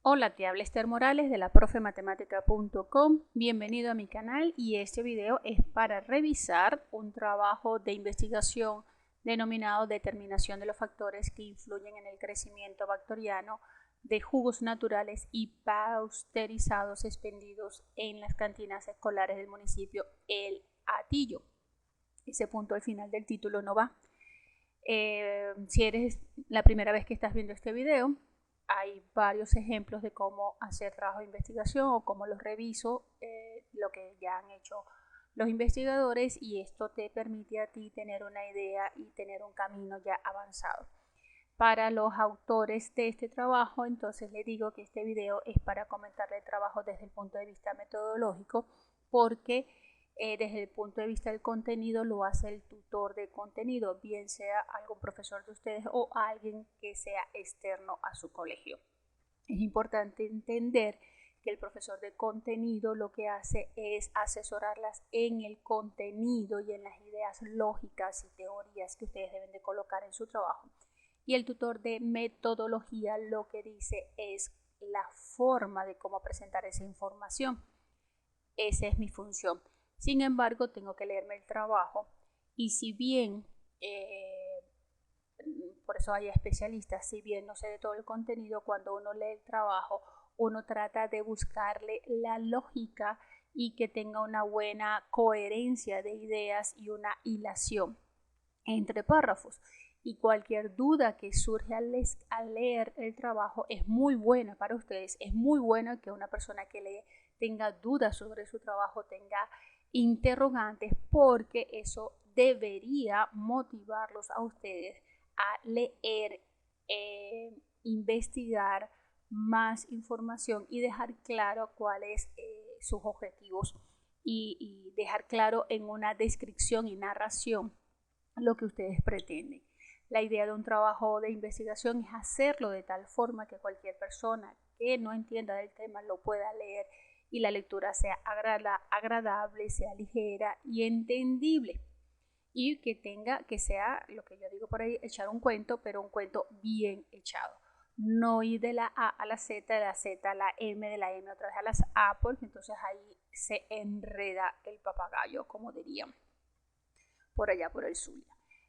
Hola, te habla Esther Morales de la profematemática.com. Bienvenido a mi canal y este video es para revisar un trabajo de investigación denominado Determinación de los factores que influyen en el crecimiento bacteriano de jugos naturales y pasteurizados expendidos en las cantinas escolares del municipio El Hatillo. Ese punto al final del título no va. Si eres la primera vez que estás viendo este video, hay varios ejemplos de cómo hacer trabajo de investigación o cómo los reviso, lo que ya han hecho los investigadores, y esto te permite a ti tener una idea y tener un camino ya avanzado. Para los autores de este trabajo, entonces les digo que este video es para comentarle el trabajo desde el punto de vista metodológico, porque desde el punto de vista del contenido lo hace el tutor de contenido, bien sea algún profesor de ustedes o alguien que sea externo a su colegio. Es importante entender que el profesor de contenido lo que hace es asesorarlas en el contenido y en las ideas lógicas y teorías que ustedes deben de colocar en su trabajo. Y el tutor de metodología lo que dice es la forma de cómo presentar esa información. Esa es mi función. Sin embargo, tengo que leerme el trabajo, y si bien, por eso hay especialistas, si bien no sé de todo el contenido, cuando uno lee el trabajo, uno trata de buscarle la lógica y que tenga una buena coherencia de ideas y una hilación entre párrafos. Y cualquier duda que surge al leer el trabajo es muy buena para ustedes. Es muy bueno que una persona que lee tenga dudas sobre su trabajo, tenga interrogantes, porque eso debería motivarlos a ustedes a leer, investigar más información y dejar claro cuáles sus objetivos, y dejar claro en una descripción y narración lo que ustedes pretenden. La idea de un trabajo de investigación es hacerlo de tal forma que cualquier persona que no entienda del tema lo pueda leer y la lectura sea agradable, sea ligera y entendible, y que sea lo que yo digo por ahí, echar un cuento, pero un cuento bien echado. No ir de la A a la Z, de la Z a la M, de la M otra vez a las A, porque entonces ahí se enreda el papagayo, como dirían por allá por el Zulia.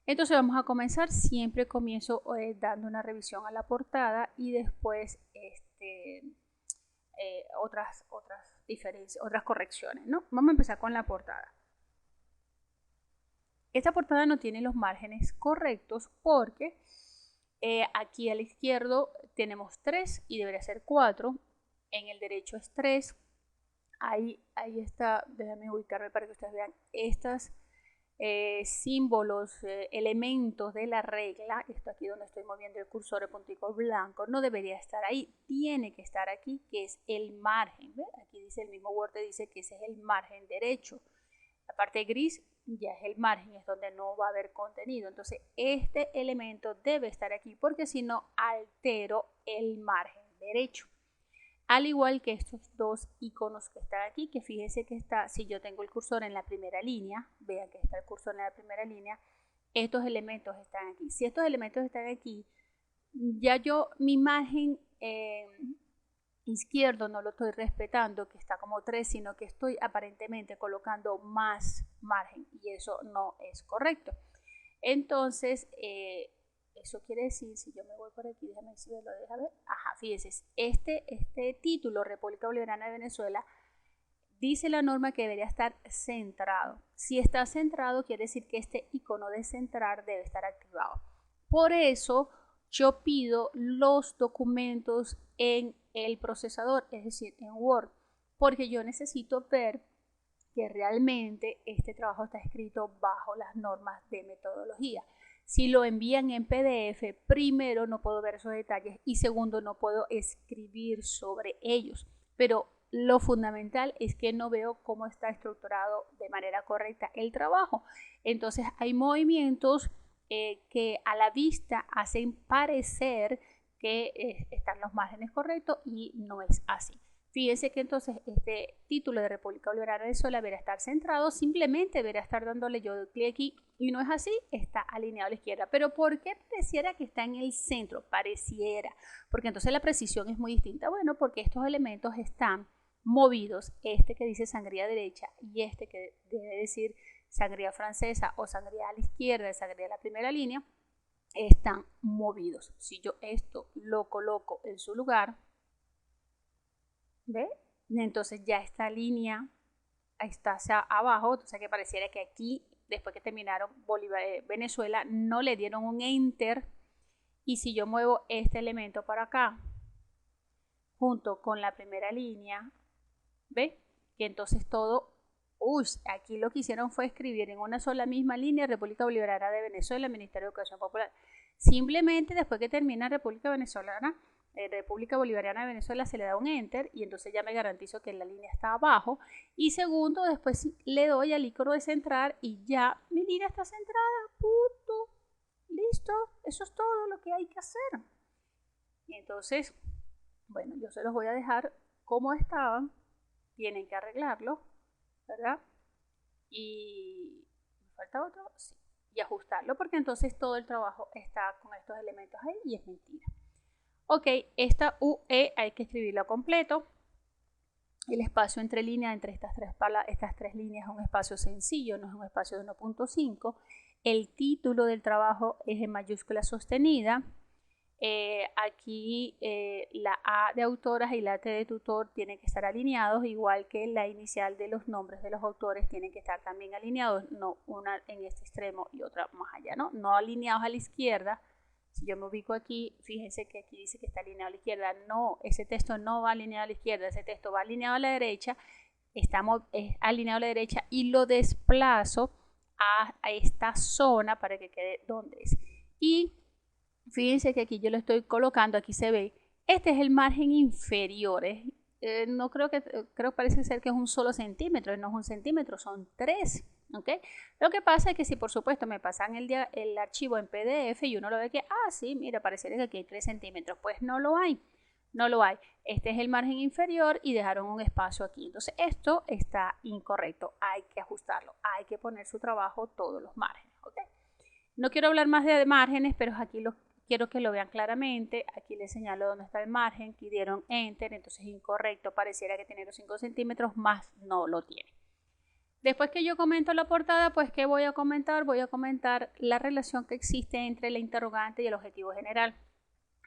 Entonces vamos a comenzar. Siempre comienzo dando una revisión a la portada y después otras diferencias, otras correcciones, ¿no? Vamos a empezar con la portada. Esta portada no tiene los márgenes correctos porque aquí a la izquierda tenemos 3 y debería ser 4. En el derecho es 3. Ahí está, déjame ubicarme para que ustedes vean estas símbolos, elementos de la regla. Esto aquí donde estoy moviendo el cursor, el puntico blanco, no debería estar ahí, tiene que estar aquí, que es el margen. ¿Ve? Aquí dice el mismo Word, dice que ese es el margen derecho. La parte gris ya es el margen, es donde no va a haber contenido. Entonces este elemento debe estar aquí, porque si no altero el margen derecho. Al igual que estos dos iconos que están aquí, que fíjense que está, si yo tengo el cursor en la primera línea, vean que está el cursor en la primera línea, estos elementos están aquí. Si estos elementos están aquí, ya yo mi margen izquierdo no lo estoy respetando, que está como 3, sino que estoy aparentemente colocando más margen, y eso no es correcto. Entonces, eso quiere decir, si yo me voy por aquí, déjame ver si me lo deja ver. Ajá, fíjense, este título, República Bolivariana de Venezuela, dice la norma que debería estar centrado. Si está centrado, quiere decir que este icono de centrar debe estar activado. Por eso yo pido los documentos en el procesador, es decir, en Word, porque yo necesito ver que realmente este trabajo está escrito bajo las normas de metodología. Si lo envían en PDF, primero no puedo ver esos detalles y segundo no puedo escribir sobre ellos. Pero lo fundamental es que no veo cómo está estructurado de manera correcta el trabajo. Entonces hay movimientos que a la vista hacen parecer que están los márgenes correctos y no es así. Fíjense que entonces este título de República Bolivariana de Venezuela deberá estar centrado, simplemente deberá estar dándole yo clic aquí y no es así, está alineado a la izquierda. Pero ¿por qué pareciera que está en el centro? Pareciera, porque entonces la precisión es muy distinta. Bueno, porque estos elementos están movidos, este que dice sangría derecha y este que debe decir sangría francesa o sangría a la izquierda, sangría a la primera línea, están movidos. Si yo esto lo coloco en su lugar, ¿ve? Entonces ya esta línea está hacia abajo, entonces que pareciera que aquí, después que terminaron Venezuela, no le dieron un enter. Y si yo muevo este elemento para acá, junto con la primera línea, ¿ve? Que entonces todo, aquí lo que hicieron fue escribir en una sola misma línea República Bolivariana de Venezuela, Ministerio de Educación Popular. Simplemente después que termina República Bolivariana de Venezuela se le da un enter y entonces ya me garantizo que la línea está abajo. Y segundo, después le doy al icono de centrar y ya mi línea está centrada, punto, listo, eso es todo lo que hay que hacer. Y entonces, bueno, yo se los voy a dejar como estaban, tienen que arreglarlo, ¿verdad? Y ¿me falta otro? Sí. Y ajustarlo porque entonces todo el trabajo está con estos elementos ahí y es mentira. Ok, esta UE hay que escribirlo completo. El espacio entre líneas, entre estas tres líneas es un espacio sencillo, no es un espacio de 1.5. El título del trabajo es en mayúscula sostenida. Aquí la A de autoras y la T de tutor tienen que estar alineados, igual que la inicial de los nombres de los autores tienen que estar también alineados, no una en este extremo y otra más allá, no alineados a la izquierda. Si yo me ubico aquí, fíjense que aquí dice que está alineado a la izquierda. No, ese texto no va alineado a la izquierda, ese texto va alineado a la derecha, es alineado a la derecha y lo desplazo a esta zona para que quede donde es. Y fíjense que aquí yo lo estoy colocando, aquí se ve, este es el margen inferior, no creo que parece ser que es un solo centímetro, no es un centímetro, son 3. ¿Okay? Lo que pasa es que si por supuesto me pasan el archivo en PDF y uno lo ve que, sí, mira, pareciera que aquí hay 3 centímetros, pues no lo hay, no lo hay. Este es el margen inferior y dejaron un espacio aquí, entonces esto está incorrecto, hay que ajustarlo, hay que poner su trabajo todos los márgenes. ¿Okay? No quiero hablar más de márgenes, pero aquí quiero que lo vean claramente. Aquí les señalo dónde está el margen, aquí dieron enter, entonces es incorrecto, pareciera que tiene los 5 centímetros, más no lo tiene. Después que yo comento la portada, pues ¿qué voy a comentar? Voy a comentar la relación que existe entre la interrogante y el objetivo general.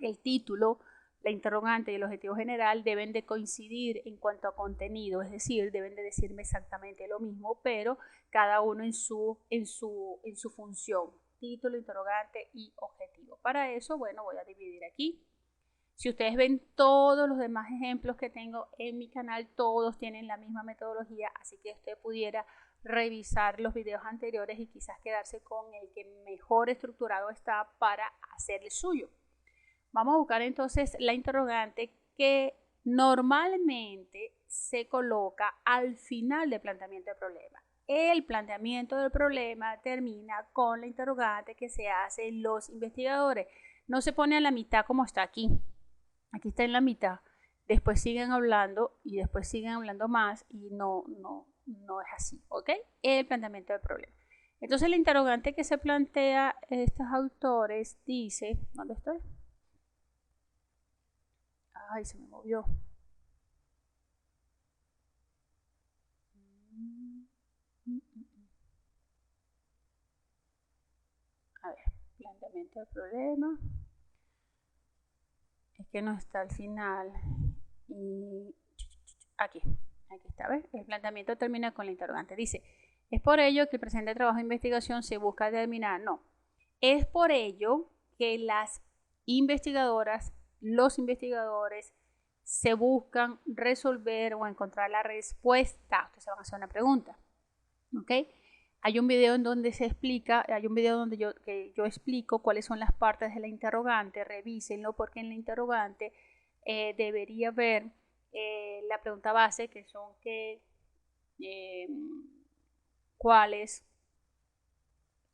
El título, la interrogante y el objetivo general deben de coincidir en cuanto a contenido, es decir, deben de decirme exactamente lo mismo, pero cada uno en su función, título, interrogante y objetivo. Para eso, bueno, voy a dividir aquí. Si ustedes ven todos los demás ejemplos que tengo en mi canal, todos tienen la misma metodología, así que usted pudiera revisar los videos anteriores y quizás quedarse con el que mejor estructurado está para hacer el suyo. Vamos a buscar entonces la interrogante que normalmente se coloca al final del planteamiento del problema. El planteamiento del problema termina con la interrogante que se hacen los investigadores. No se pone a la mitad como está aquí. Aquí está en la mitad, después siguen hablando y después siguen hablando más y no es así, ¿ok? El planteamiento del problema. Entonces el interrogante que se plantea estos autores dice, ¿dónde estoy? Ay, se me movió. A ver, planteamiento del problema. Es que no está al final. Y aquí está, ¿ves? El planteamiento termina con la interrogante. Dice, es por ello que el presente trabajo de investigación se busca determinar, no, es por ello que las investigadoras, los investigadores se buscan resolver o encontrar la respuesta. Ustedes se van a hacer una pregunta, ¿ok? Hay un video en donde se explica, hay un video donde yo explico cuáles son las partes de la interrogante, revísenlo porque en la interrogante debería ver la pregunta base, que son cuáles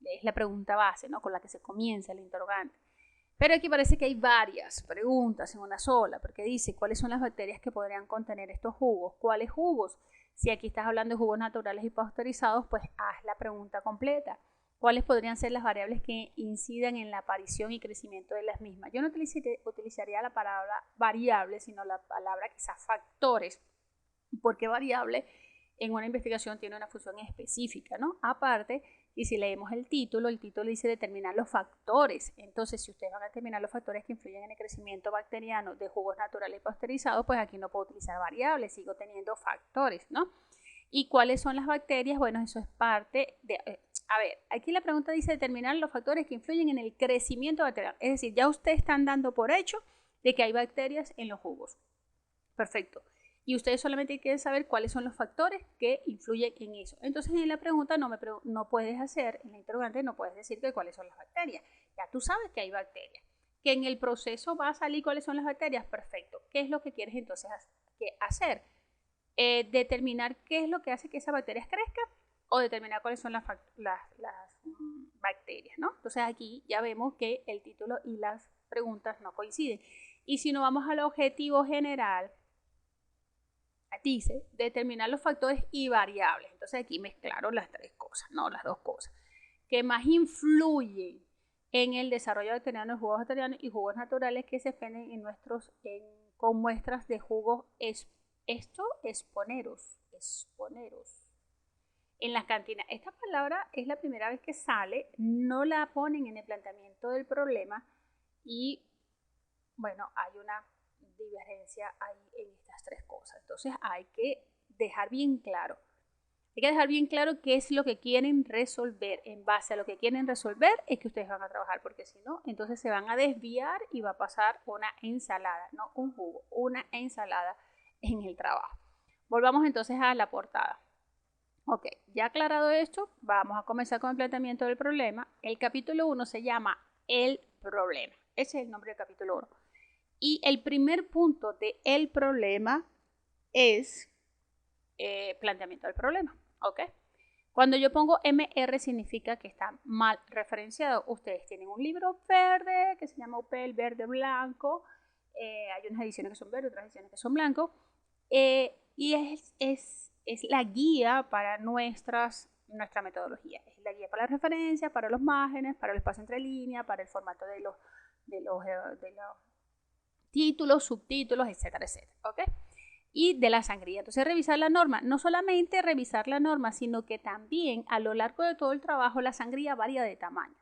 es la pregunta base, ¿no? Con la que se comienza el interrogante. Pero aquí parece que hay varias preguntas en una sola, porque dice cuáles son las bacterias que podrían contener estos jugos. ¿Cuáles jugos? Si aquí estás hablando de jugos naturales y pasteurizados, pues haz la pregunta completa. ¿Cuáles podrían ser las variables que incidan en la aparición y crecimiento de las mismas? Yo no utilizaría la palabra variable, sino la palabra quizás factores, porque variable en una investigación tiene una función específica, ¿no? Aparte, y si leemos el título dice determinar los factores. Entonces, si ustedes van a determinar los factores que influyen en el crecimiento bacteriano de jugos naturales y pasteurizados, pues aquí no puedo utilizar variables, sigo teniendo factores, ¿no? ¿Y cuáles son las bacterias? Bueno, eso es parte de... A ver, aquí la pregunta dice determinar los factores que influyen en el crecimiento bacteriano. Es decir, ya ustedes están dando por hecho de que hay bacterias en los jugos. Perfecto. Y ustedes solamente quieren saber cuáles son los factores que influyen en eso. Entonces en la pregunta no puedes hacer, en la interrogante no puedes decir que cuáles son las bacterias. Ya tú sabes que hay bacterias. Que en el proceso va a salir cuáles son las bacterias. Perfecto. ¿Qué es lo que quieres entonces hacer? Determinar qué es lo que hace que esas bacterias crezcan o determinar cuáles son las bacterias, ¿no? Entonces aquí ya vemos que el título y las preguntas no coinciden. Y si nos vamos al objetivo general, dice determinar los factores y variables. Entonces aquí mezclaron las tres cosas, no las dos cosas, que más influyen en el desarrollo bacteriano de jugos bacterianos y jugos naturales que se expenden con muestras de jugos exponeros en las cantinas. Esta palabra es la primera vez que sale, no la ponen en el planteamiento del problema y bueno, hay una divergencia ahí en estas tres cosas. Entonces hay que dejar bien claro. Hay que dejar bien claro qué es lo que quieren resolver. En base a lo que quieren resolver es que ustedes van a trabajar, porque si no, entonces se van a desviar y va a pasar una ensalada, no un jugo, una ensalada en el trabajo. Volvamos entonces a la portada. Ok, ya aclarado esto, vamos a comenzar con el planteamiento del problema. El capítulo 1 se llama El problema. Ese es el nombre del capítulo 1. Y el primer punto del problema es planteamiento del problema. ¿Ok? Cuando yo pongo MR significa que está mal referenciado. Ustedes tienen un libro verde que se llama UPEL verde blanco. Hay unas ediciones que son verdes, otras ediciones que son blancos. Y es la guía para nuestra metodología. Es la guía para la referencia, para los márgenes, para el espacio entre líneas, para el formato de los títulos, subtítulos, etcétera, etcétera. ¿Ok? Y de la sangría. Entonces, revisar la norma. No solamente revisar la norma, sino que también a lo largo de todo el trabajo la sangría varía de tamaño.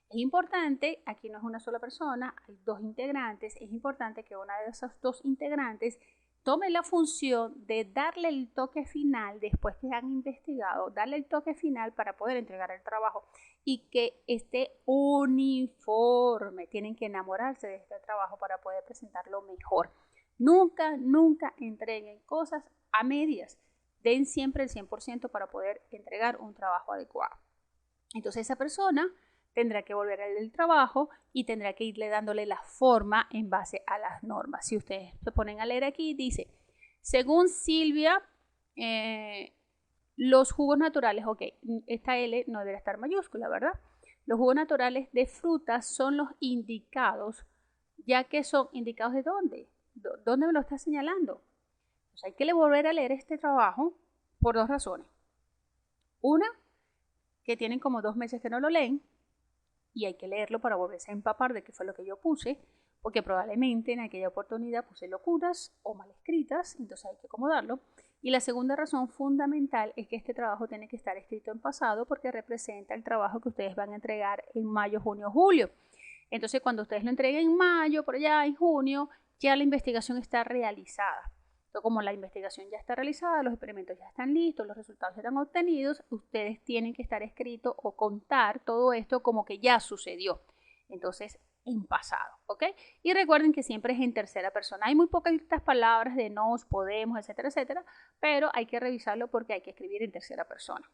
Es importante, aquí no es una sola persona, hay dos integrantes, es importante que una de esas dos integrantes tome la función de darle el toque final, después que han investigado, darle el toque final para poder entregar el trabajo y que esté uniforme. Tienen que enamorarse de este trabajo para poder presentarlo mejor. Nunca, nunca entreguen cosas a medias. Den siempre el 100% para poder entregar un trabajo adecuado. Entonces esa persona tendrá que volver al trabajo y tendrá que irle dándole la forma en base a las normas. Si ustedes se ponen a leer aquí, dice, según Silvia, los jugos naturales, ok, esta L no debe estar mayúscula, ¿verdad? Los jugos naturales de frutas son los indicados, ya que son indicados ¿de dónde? ¿Dónde me lo está señalando? Pues hay que volver a leer este trabajo por dos razones. Una, que tienen como 2 meses que no lo leen y hay que leerlo para volverse a empapar de qué fue lo que yo puse, porque probablemente en aquella oportunidad puse locuras o mal escritas, entonces hay que acomodarlo. Y la segunda razón fundamental es que este trabajo tiene que estar escrito en pasado porque representa el trabajo que ustedes van a entregar en mayo, junio, julio. Entonces cuando ustedes lo entreguen en mayo, por allá en junio, ya la investigación está realizada. Entonces, como la investigación ya está realizada, los experimentos ya están listos, los resultados ya están obtenidos, ustedes tienen que estar escrito o contar todo esto como que ya sucedió. Entonces, en pasado, ¿ok? Y recuerden que siempre es en tercera persona. Hay muy pocas palabras de nos, podemos, etcétera, etcétera, pero hay que revisarlo porque hay que escribir en tercera persona.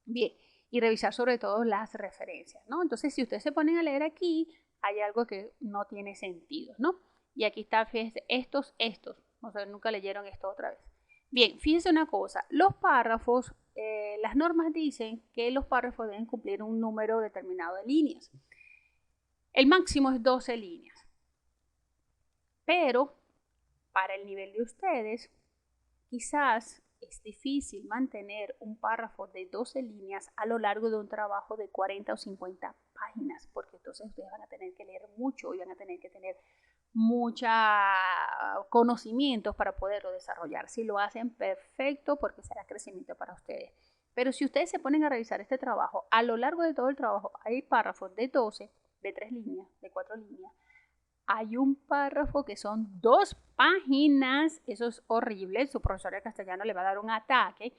Bien, y revisar sobre todo las referencias, ¿no? Entonces, si ustedes se ponen a leer aquí, hay algo que no tiene sentido, ¿no? Y aquí está, fíjense, estos. O sea, nunca leyeron esto otra vez. Bien, fíjense una cosa, los párrafos, las normas dicen que los párrafos deben cumplir un número determinado de líneas. El máximo es 12 líneas. Pero para el nivel de ustedes, quizás es difícil mantener un párrafo de 12 líneas a lo largo de un trabajo de 40 o 50 páginas, porque entonces ustedes van a tener que leer mucho y van a tener que tener muchos conocimientos para poderlo desarrollar. Si lo hacen, perfecto, porque será crecimiento para ustedes. Pero si ustedes se ponen a revisar este trabajo, a lo largo de todo el trabajo hay párrafos de 12, de 3 líneas, de 4 líneas. Hay un párrafo que son 2 páginas. Eso es horrible. Su profesor de castellano le va a dar un ataque.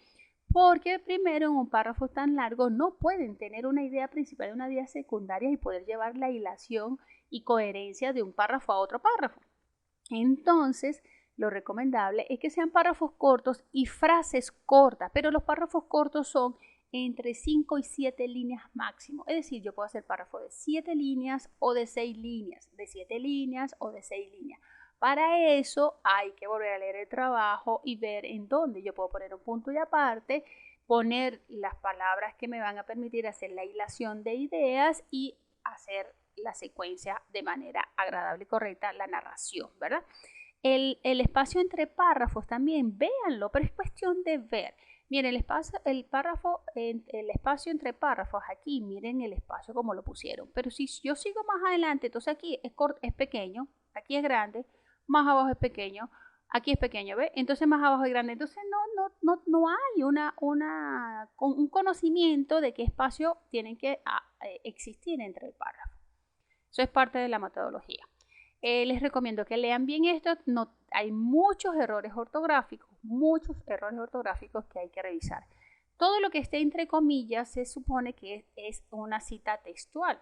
Porque primero, en un párrafo tan largo no pueden tener una idea principal y una idea secundaria y poder llevar la hilación y coherencia de un párrafo a otro párrafo. Entonces, lo recomendable es que sean párrafos cortos y frases cortas, pero los párrafos cortos son entre 5 y 7 líneas máximo. Es decir, yo puedo hacer párrafo de 7 líneas o de 6 líneas, de 7 líneas o de 6 líneas. Para eso hay que volver a leer el trabajo y ver en dónde yo puedo poner un punto y aparte, poner las palabras que me van a permitir hacer la hilación de ideas y hacer la secuencia de manera agradable y correcta, la narración, ¿verdad? El espacio entre párrafos también, véanlo, pero es cuestión de ver. Miren, el espacio entre párrafos aquí, miren el espacio como lo pusieron. Pero si yo sigo más adelante, entonces aquí es pequeño, aquí es grande, más abajo es pequeño, aquí es pequeño, ¿ve? Entonces más abajo es grande. Entonces no hay un conocimiento de qué espacio tienen que existir entre el párrafo. Eso es parte de la metodología. Les recomiendo que lean bien esto. Hay muchos errores ortográficos que hay que revisar. Todo lo que esté entre comillas se supone que es una cita textual.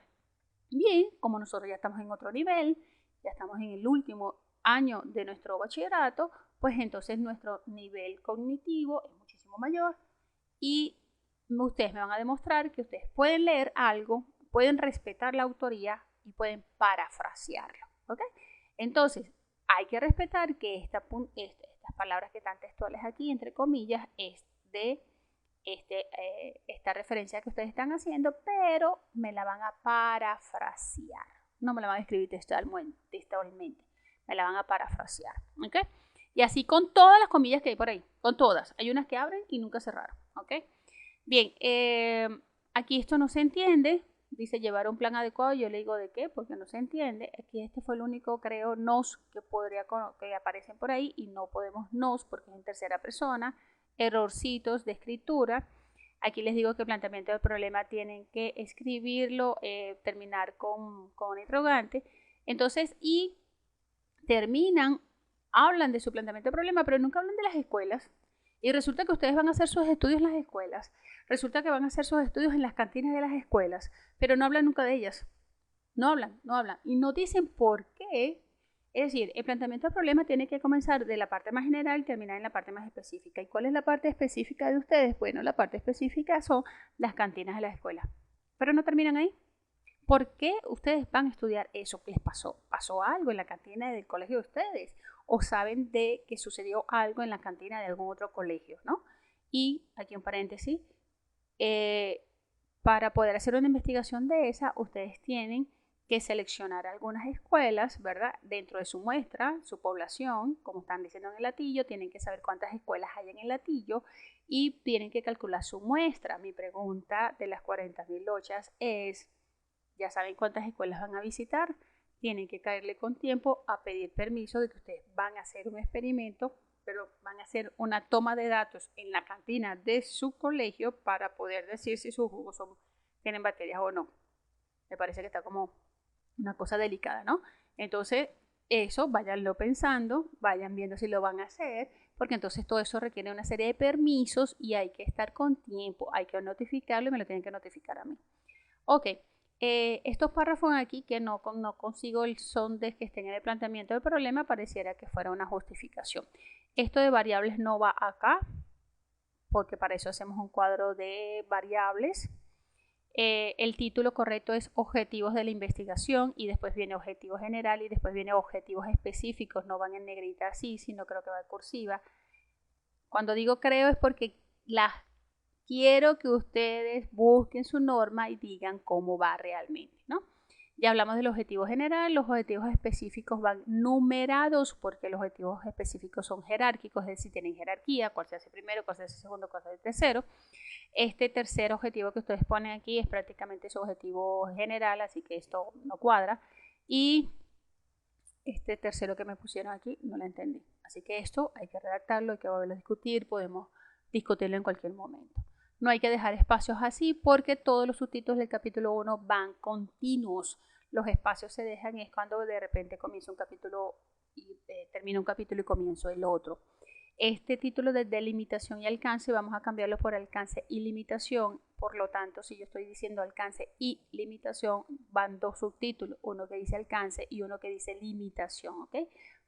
Bien, como nosotros ya estamos en otro nivel, ya estamos en el último año de nuestro bachillerato, pues entonces nuestro nivel cognitivo es muchísimo mayor y ustedes me van a demostrar que ustedes pueden leer algo, pueden respetar la autoría y pueden parafrasearlo. ¿Okay? Entonces, hay que respetar que estas palabras que están textuales aquí, entre comillas, es de esta referencia que ustedes están haciendo, pero me la van a parafrasear. No me la van a escribir textualmente, me la van a parafrasear. ¿Okay? Y así con todas las comillas que hay por ahí, con todas. Hay unas que abren y nunca cerraron. ¿Okay? Bien, aquí esto no se entiende. Dice llevar un plan adecuado. Yo le digo de qué, porque no se entiende. Aquí este fue el único, creo, nos que aparecen por ahí y no podemos nos porque es en tercera persona. Errorcitos de escritura. Aquí les digo que el planteamiento del problema tienen que escribirlo, terminar con interrogante. Entonces, y terminan, hablan de su planteamiento del problema, pero nunca hablan de las escuelas. Y resulta que ustedes van a hacer sus estudios en las escuelas. Resulta que van a hacer sus estudios en las cantinas de las escuelas, pero no hablan nunca de ellas. No hablan. Y no dicen por qué. Es decir, el planteamiento del problema tiene que comenzar de la parte más general y terminar en la parte más específica. ¿Y cuál es la parte específica de ustedes? Bueno, la parte específica son las cantinas de las escuelas. Pero no terminan ahí. ¿Por qué ustedes van a estudiar eso? ¿Les pasó? ¿Pasó algo en la cantina del colegio de ustedes? ¿O saben de que sucedió algo en la cantina de algún otro colegio? ¿No? Y aquí un paréntesis, para poder hacer una investigación de esa, ustedes tienen que seleccionar algunas escuelas, ¿verdad? Dentro de su muestra, su población, como están diciendo en el latillo, tienen que saber cuántas escuelas hay en el latillo y tienen que calcular su muestra. Mi pregunta de las 40.000 lochas es, ya saben cuántas escuelas van a visitar, tienen que caerle con tiempo a pedir permiso de que ustedes van a hacer un experimento, pero van a hacer una toma de datos en la cantina de su colegio para poder decir si sus jugos tienen bacterias o no. Me parece que está como una cosa delicada, ¿no? Entonces, eso váyanlo pensando, vayan viendo si lo van a hacer, porque entonces todo eso requiere una serie de permisos y hay que estar con tiempo, hay que notificarlo y me lo tienen que notificar a mí. Ok, estos párrafos aquí que no consigo el son de que estén en el planteamiento del problema, pareciera que fuera una justificación. Esto de variables no va acá, porque para eso hacemos un cuadro de variables. El título correcto es objetivos de la investigación y después viene objetivo general y después viene objetivos específicos. No van en negrita así, sino creo que va en cursiva. Cuando digo creo es porque quiero que ustedes busquen su norma y digan cómo va realmente, ¿no? Ya hablamos del objetivo general, los objetivos específicos van numerados porque los objetivos específicos son jerárquicos, es decir, tienen jerarquía, cuál se hace primero, cuál se hace segundo, cuál se hace tercero. Este tercer objetivo que ustedes ponen aquí es prácticamente su objetivo general, así que esto no cuadra. Y este tercero que me pusieron aquí no lo entendí. Así que esto hay que redactarlo, hay que volverlo a discutir, podemos discutirlo en cualquier momento. No hay que dejar espacios así porque todos los subtítulos del capítulo 1 van continuos. Los espacios se dejan es cuando de repente comienza un capítulo y termina un capítulo y comienzo el otro. Este título de delimitación y alcance vamos a cambiarlo por alcance y limitación. Por lo tanto, si yo estoy diciendo alcance y limitación, van dos subtítulos, uno que dice alcance y uno que dice limitación, ¿ok?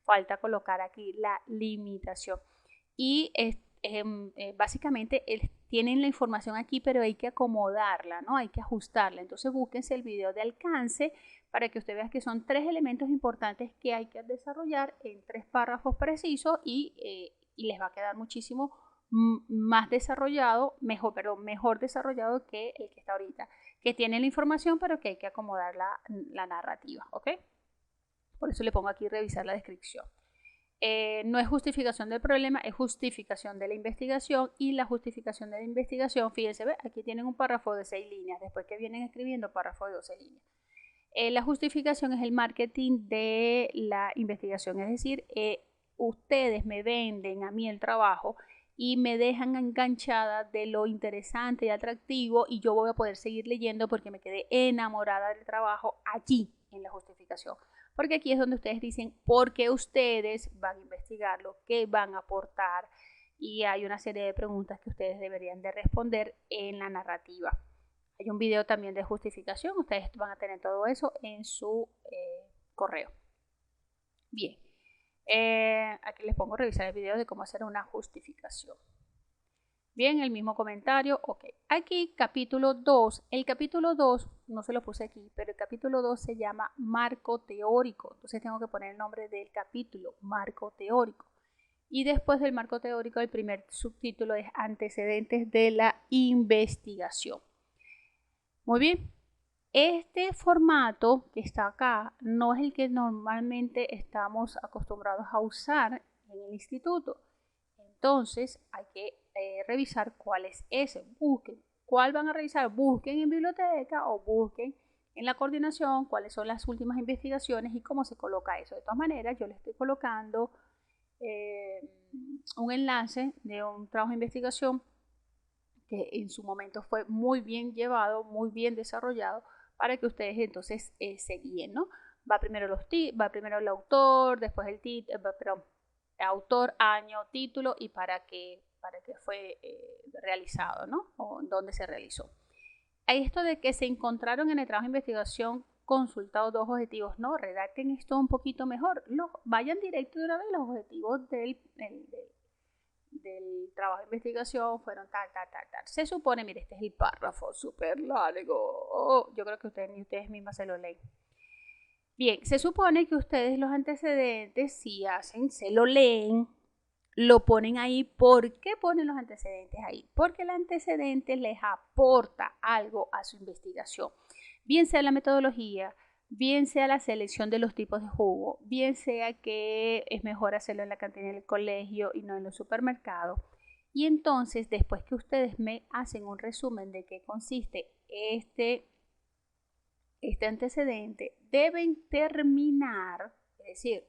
Falta colocar aquí la limitación. Y básicamente tienen la información aquí, pero hay que acomodarla, ¿no? Hay que ajustarla. Entonces búsquense el video de alcance para que usted vea que son 3 elementos importantes que hay que desarrollar en 3 párrafos precisos y les va a quedar muchísimo más desarrollado, mejor desarrollado que el que está ahorita, que tiene la información pero que hay que acomodar la narrativa, ¿ok? Por eso le pongo aquí revisar la descripción. No es justificación del problema, es justificación de la investigación, y la justificación de la investigación, fíjense, aquí tienen un párrafo de 6 líneas, después que vienen escribiendo párrafo de 12 líneas. La justificación es el marketing de la investigación, es decir, ustedes me venden a mí el trabajo y me dejan enganchada de lo interesante y atractivo y yo voy a poder seguir leyendo porque me quedé enamorada del trabajo allí en la justificación. Porque aquí es donde ustedes dicen por qué ustedes van a investigarlo, qué van a aportar, y hay una serie de preguntas que ustedes deberían de responder en la narrativa. Hay un video también de justificación, ustedes van a tener todo eso en su correo. Bien, aquí les pongo a revisar el video de cómo hacer una justificación. Bien, el mismo comentario, ok. Aquí capítulo 2, el capítulo 2, no se lo puse aquí, pero el capítulo 2 se llama marco teórico. Entonces tengo que poner el nombre del capítulo, marco teórico. Y después del marco teórico, el primer subtítulo es antecedentes de la investigación. Muy bien, este formato que está acá no es el que normalmente estamos acostumbrados a usar en el instituto. Entonces hay que revisar cuál es ese. Busquen. ¿Cuál van a revisar? Busquen en biblioteca o busquen en la coordinación cuáles son las últimas investigaciones y cómo se coloca eso. De todas maneras, yo les estoy colocando un enlace de un trabajo de investigación que en su momento fue muy bien llevado, muy bien desarrollado, para que ustedes entonces se guíen, ¿no? Va primero el autor, después el autor, año, título y para qué fue realizado, ¿no? O dónde se realizó. Hay esto de que se encontraron en el trabajo de investigación consultados 2 objetivos, no, redacten esto un poquito mejor, vayan directo de una vez, los objetivos del trabajo de investigación fueron tal. Se supone, mire, este es el párrafo súper largo, yo creo que ustedes mismas se lo leen. Bien, se supone que ustedes los antecedentes, si hacen, se lo leen, lo ponen ahí. ¿Por qué ponen los antecedentes ahí? Porque el antecedente les aporta algo a su investigación, bien sea la metodología, bien sea la selección de los tipos de jugo, bien sea que es mejor hacerlo en la cantina del colegio y no en los supermercados. Y entonces, después que ustedes me hacen un resumen de qué consiste este antecedente, deben terminar, es decir,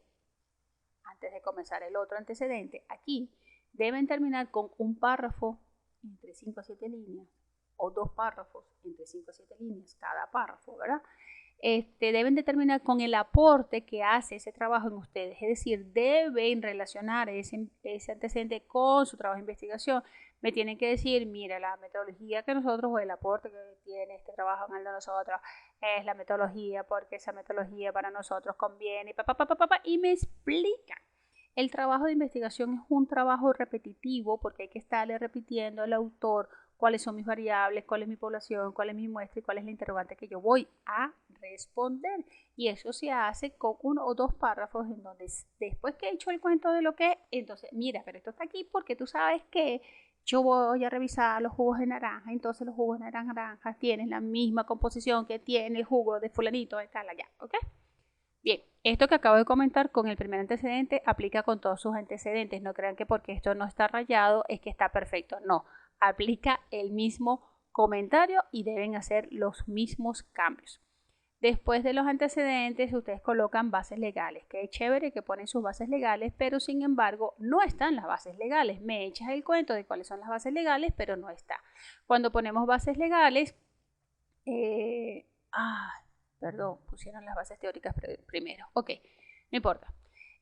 antes de comenzar el otro antecedente, aquí deben terminar con un párrafo entre 5 a 7 líneas o 2 párrafos entre 5 a 7 líneas cada párrafo, ¿verdad? Deben determinar con el aporte que hace ese trabajo en ustedes, es decir, deben relacionar ese antecedente con su trabajo de investigación. Me tienen que decir, mira, la metodología que nosotros o el aporte que tiene este trabajo en el de nosotros es la metodología, porque esa metodología para nosotros conviene, y me explican. El trabajo de investigación es un trabajo repetitivo porque hay que estarle repitiendo al autor cuáles son mis variables, cuál es mi población, cuál es mi muestra y cuál es la interrogante que yo voy a responder. Y eso se hace con 1 o 2 párrafos en donde después que he hecho el cuento de lo que, entonces, mira, pero esto está aquí porque tú sabes que yo voy a revisar los jugos de naranja, entonces los jugos de naranja tienen la misma composición que tiene el jugo de fulanito de tal allá, ¿ok? Bien, esto que acabo de comentar con el primer antecedente aplica con todos sus antecedentes. No crean que porque esto no está rayado es que está perfecto. No, aplica el mismo comentario y deben hacer los mismos cambios. Después de los antecedentes, ustedes colocan bases legales. Que es chévere que ponen sus bases legales, pero sin embargo no están las bases legales. Me echas el cuento de cuáles son las bases legales, pero no está. Cuando ponemos bases legales, perdón, pusieron las bases teóricas primero. Ok, no importa.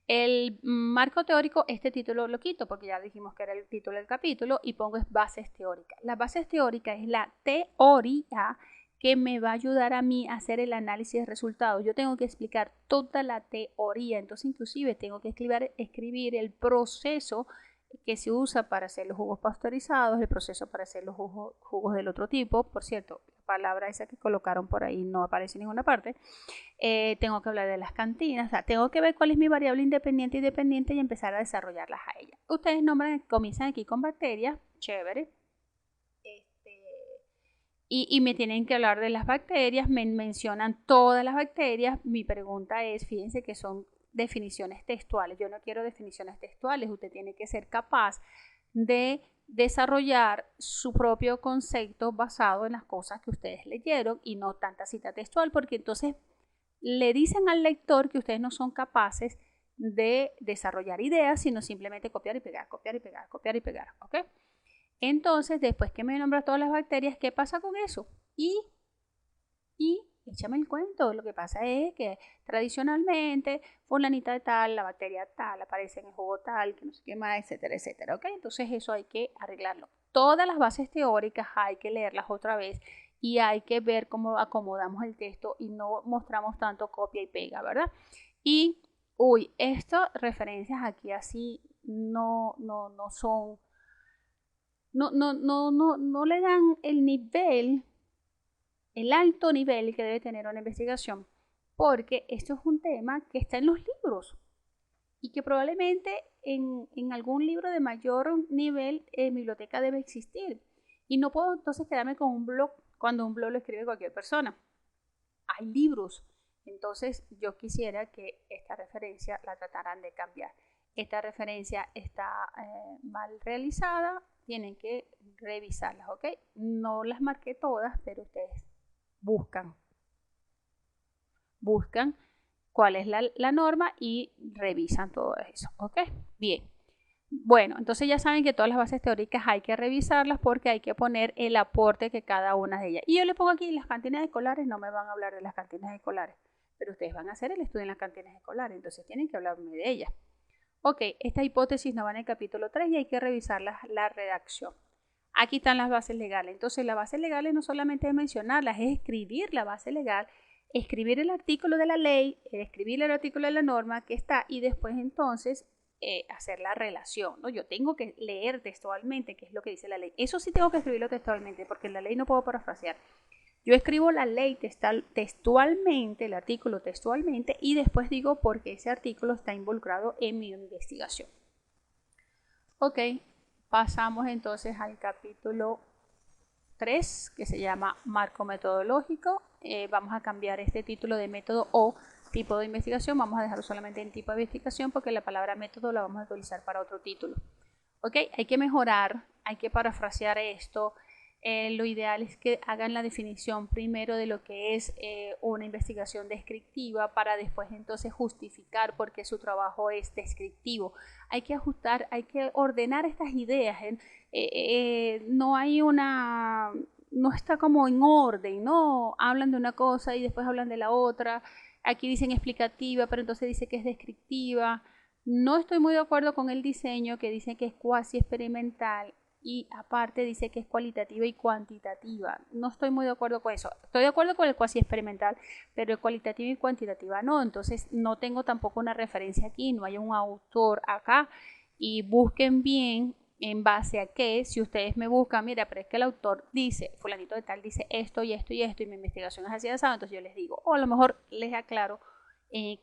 El marco teórico, este título lo quito porque ya dijimos que era el título del capítulo y pongo bases teóricas. Las bases teóricas es la teoría que me va a ayudar a mí a hacer el análisis de resultados. Yo tengo que explicar toda la teoría, entonces inclusive tengo que escribir el proceso que se usa para hacer los jugos pasteurizados, el proceso para hacer los jugos del otro tipo. Por cierto, la palabra esa que colocaron por ahí no aparece en ninguna parte. Tengo que hablar de las cantinas, o sea, tengo que ver cuál es mi variable independiente y dependiente y empezar a desarrollarlas a ellas. Ustedes comienzan aquí con bacterias, chévere. Y me tienen que hablar de las bacterias, me mencionan todas las bacterias. Mi pregunta es, fíjense que son definiciones textuales. Yo no quiero definiciones textuales. Usted tiene que ser capaz de desarrollar su propio concepto basado en las cosas que ustedes leyeron y no tanta cita textual, porque entonces le dicen al lector que ustedes no son capaces de desarrollar ideas, sino simplemente copiar y pegar, copiar y pegar, copiar y pegar, ¿ok? Entonces, después que me nombra todas las bacterias, ¿qué pasa con eso? Y échame el cuento. Lo que pasa es que tradicionalmente fulanita de tal, la bacteria tal, aparece en el jugo tal, que no sé qué más, etcétera, etcétera, ¿ok? Entonces eso hay que arreglarlo. Todas las bases teóricas hay que leerlas otra vez y hay que ver cómo acomodamos el texto y no mostramos tanto copia y pega, ¿verdad? Y, estas referencias aquí así no son... No le dan el nivel, el alto nivel que debe tener una investigación, porque esto es un tema que está en los libros y que probablemente en algún libro de mayor nivel en biblioteca debe existir. Y no puedo entonces quedarme con un blog cuando un blog lo escribe cualquier persona. Hay libros. Entonces yo quisiera que esta referencia la trataran de cambiar. Esta referencia está mal realizada, tienen que revisarlas, ¿ok? No las marqué todas, pero ustedes buscan cuál es la norma y revisan todo eso, ¿ok? Bien. Bueno, entonces ya saben que todas las bases teóricas hay que revisarlas porque hay que poner el aporte que cada una de ellas. Y yo le pongo aquí las cantinas escolares, no me van a hablar de las cantinas escolares, pero ustedes van a hacer el estudio en las cantinas escolares, entonces tienen que hablarme de ellas. Ok, esta hipótesis no va en el capítulo 3 y hay que revisar la redacción. Aquí están las bases legales. Entonces, las bases legales no solamente es mencionarlas, es escribir la base legal, escribir el artículo de la ley, escribir el artículo de la norma que está y después entonces hacer la relación, ¿no? Yo tengo que leer textualmente qué es lo que dice la ley. Eso sí tengo que escribirlo textualmente porque en la ley no puedo parafrasear. Yo escribo la ley textualmente, el artículo textualmente, y después digo por qué ese artículo está involucrado en mi investigación. Ok, pasamos entonces al capítulo 3, que se llama marco metodológico. Vamos a cambiar este título de método o tipo de investigación. Vamos a dejarlo solamente en tipo de investigación porque la palabra método la vamos a utilizar para otro título. Ok, hay que mejorar, hay que parafrasear esto. Lo ideal es que hagan la definición primero de lo que es una investigación descriptiva para después entonces justificar por qué su trabajo es descriptivo. Hay que ajustar, hay que ordenar estas ideas. No hay no está como en orden, ¿no? Hablan de una cosa y después hablan de la otra. Aquí dicen explicativa, pero entonces dice que es descriptiva. No estoy muy de acuerdo con el diseño que dice que es cuasi experimental y aparte dice que es cualitativa y cuantitativa. No estoy muy de acuerdo con eso. Estoy de acuerdo con el cuasi experimental, pero el cualitativa y cuantitativa no. Entonces no tengo tampoco una referencia aquí, no hay un autor acá y busquen bien en base a qué. Si ustedes me buscan, mira, pero es que el autor dice, fulanito de tal dice esto y esto y esto y mi investigación es así asado, entonces yo les digo, o a lo mejor les aclaro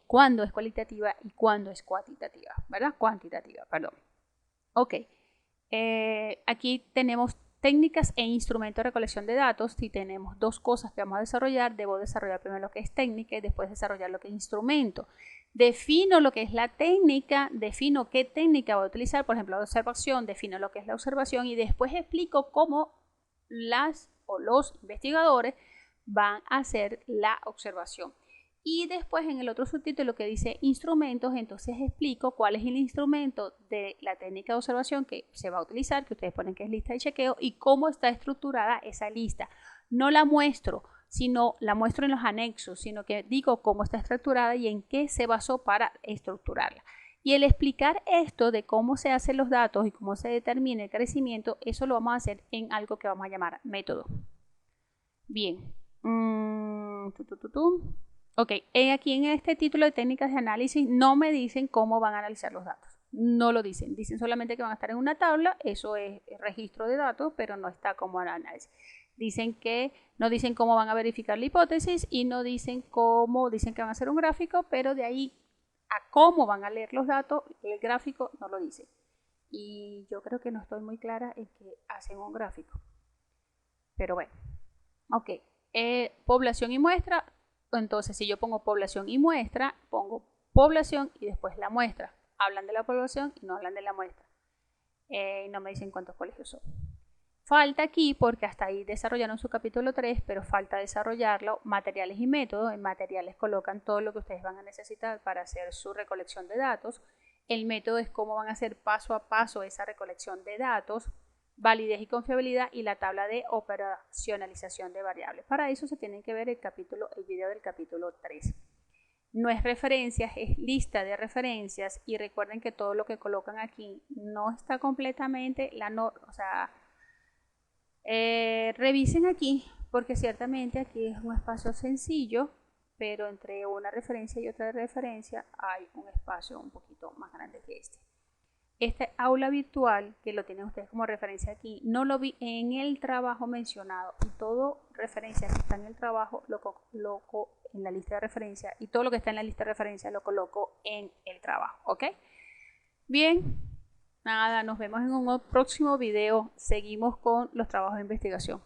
cuándo es cualitativa y cuándo es cuantitativa, ¿verdad? Cuantitativa, perdón. Ok. Aquí tenemos técnicas e instrumentos de recolección de datos. Si tenemos dos cosas que vamos a desarrollar, debo desarrollar primero lo que es técnica y después desarrollar lo que es instrumento. Defino lo que es la técnica, defino qué técnica voy a utilizar, por ejemplo, la observación, defino lo que es la observación y después explico cómo las o los investigadores van a hacer la observación. Y después en el otro subtítulo que dice instrumentos, entonces explico cuál es el instrumento de la técnica de observación que se va a utilizar, que ustedes ponen que es lista de chequeo, y cómo está estructurada esa lista. No la muestro, sino la muestro en los anexos, sino que digo cómo está estructurada y en qué se basó para estructurarla. Y el explicar esto de cómo se hacen los datos y cómo se determina el crecimiento, eso lo vamos a hacer en algo que vamos a llamar método. Bien. Ok, aquí en este título de técnicas de análisis no me dicen cómo van a analizar los datos. No lo dicen. Dicen solamente que van a estar en una tabla. Eso es registro de datos, pero no está como análisis. No dicen cómo van a verificar la hipótesis y no dicen cómo, dicen que van a hacer un gráfico, pero de ahí a cómo van a leer los datos, el gráfico no lo dice. Y yo creo que no estoy muy clara en que hacen un gráfico. Pero bueno, ok. Población y muestra. Entonces, si yo pongo población y muestra, pongo población y después la muestra. Hablan de la población y no hablan de la muestra. Y no me dicen cuántos colegios son. Falta aquí, porque hasta ahí desarrollaron su capítulo 3, pero falta desarrollarlo, materiales y métodos. En materiales colocan todo lo que ustedes van a necesitar para hacer su recolección de datos. El método es cómo van a hacer paso a paso esa recolección de datos, validez y confiabilidad y la tabla de operacionalización de variables. Para eso se tienen que ver el video del capítulo 3. No es referencias, es lista de referencias y recuerden que todo lo que colocan aquí no está completamente revisen aquí porque ciertamente aquí es un espacio sencillo, pero entre una referencia y otra referencia hay un espacio un poquito más grande que este. Este aula virtual, que lo tienen ustedes como referencia aquí, no lo vi en el trabajo mencionado y todo referencia que está en el trabajo lo coloco en la lista de referencia y todo lo que está en la lista de referencia lo coloco en el trabajo, ¿ok? Bien, nada, nos vemos en un próximo video. Seguimos con los trabajos de investigación.